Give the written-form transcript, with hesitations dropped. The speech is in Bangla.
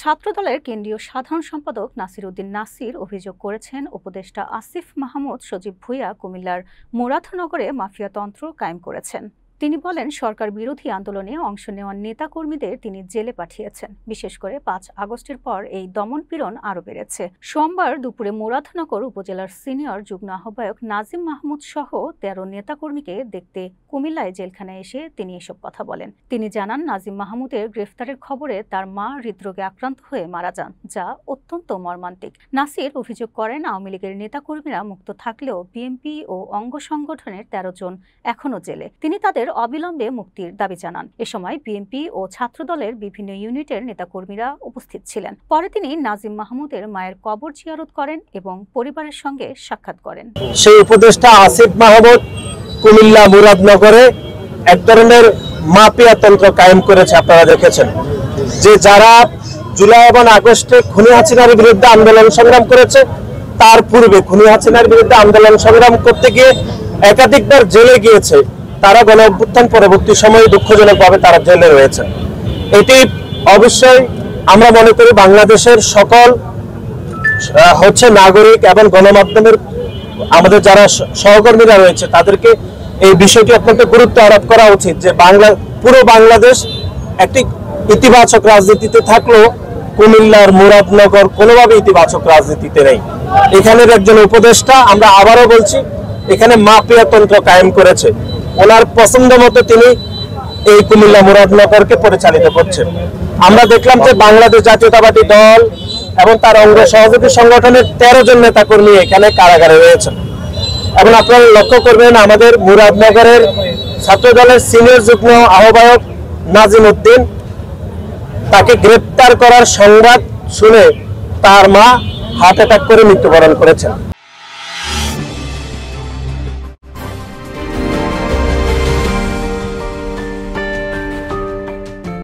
ছাত্রদলের কেন্দ্রীয় সাধারণ সম্পাদক নাসির উদ্দিন নাসির অভিযোগ করেছেন, উপদেষ্টা আসিফ মাহমুদ সজীব ভুঁইয়া কুমিল্লার মুরাদনগরে মাফিয়াতন্ত্র কায়েম করেছেন। তিনি বলেন, সরকার বিরোধী আন্দোলনে অংশ নেওয়া নেতাকর্মীদের তিনি জেলে পাঠিয়েছেন। বিশেষ করে ৫ আগস্টের পর এই দমনপীড়ন আরও বেড়েছে। সোমবার দুপুরে মুরাদনগর উপজেলার সিনিয়র যুগ্ম আহ্বায়ক নাজিম মাহমুদ সহ ১৩ নেতাকর্মীকে দেখতে কুমিল্লায় জেলখানায় এসে তিনি এসব কথা বলেন। তিনি জানান, নাজিম মাহমুদের গ্রেফতারের খবরে তার মা হৃদরোগে আক্রান্ত হয়ে মারা যান, যা অত্যন্ত মর্মান্তিক। নাসির অভিযোগ করেন, আওয়ামী লীগের নেতাকর্মীরা মুক্ত থাকলেও বিএনপি ও অঙ্গ সংগঠনের ১৩ জন এখনও জেলে। তিনি তাদের অবিলম্বে মুক্তির দাবি জানান। এ সময় বিএনপি ও ছাত্রদলের বিভিন্ন ইউনিটের নেতাকর্মীরা উপস্থিত ছিলেন। পরে তিনি নাজিম মাহমুদের মায়ের কবর জিয়ারত করেন এবং পরিবারের সঙ্গে সাক্ষাৎ করেন। সেই উপদেষ্টা আসিফ মাহমুদ কুমিল্লা মুরাদনগরে এক ধরনের মাফিয়াতন্ত্র কায়েম করেছে। আপনারা দেখেছেন যে যারা জুলাই এবং আগস্টে খুনি হাসিনার বিরুদ্ধে আন্দোলন সংগ্রাম করেছে, তার পূর্বে খুনি হাসিনার বিরুদ্ধে আন্দোলন সংগ্রাম করতে গিয়ে একাধিকবার জেলে গিয়েছে, তারা গণ অভ্যুত্থান পরবর্তী সময়ে দুঃখজনকভাবে তারা জেলে রয়েছে। এটি অবশ্যই আমরা মনে করি বাংলাদেশের সকল নাগরিক এবং গণমাধ্যমের আমাদের যারা সহকর্মীরা রয়েছে তাদেরকে এই বিষয়টি অত্যন্ত গুরুত্ব আরোপ করা উচিত যে পুরো বাংলাদেশ একটি ইতিবাচক রাজনীতিতে থাকলেও কুমিল্লার মুরাদনগর কোনোভাবে ইতিবাচক রাজনীতিতে নেই। এখানের একজন উপদেষ্টা, আমরা আবারও বলছি, এখানে মাফিয়াতন্ত্র কায়েম করেছে। ওনার পছন্দ মতো তিনি এই কুমিল্লা মুরাদনগরকে পরিচালিত করছেন। আমরা দেখলাম যে বাংলাদেশ জাতীয়তাবাদী দল এবং তার অঙ্গ সহযোগী সংগঠনের ১৩ জন নেতাকর্মী এখানে কারাগারে রয়েছেন। এবং আপনারা লক্ষ্য করবেন, আমাদের মুরাদনগরের ছাত্রদলের সিনিয়র যুগ্ম আহ্বায়ক নাজিম উদ্দিন, তাকে গ্রেপ্তার করার সংবাদ শুনে তার মা হার্ট অ্যাটাক করে মৃত্যুবরণ করেছেন।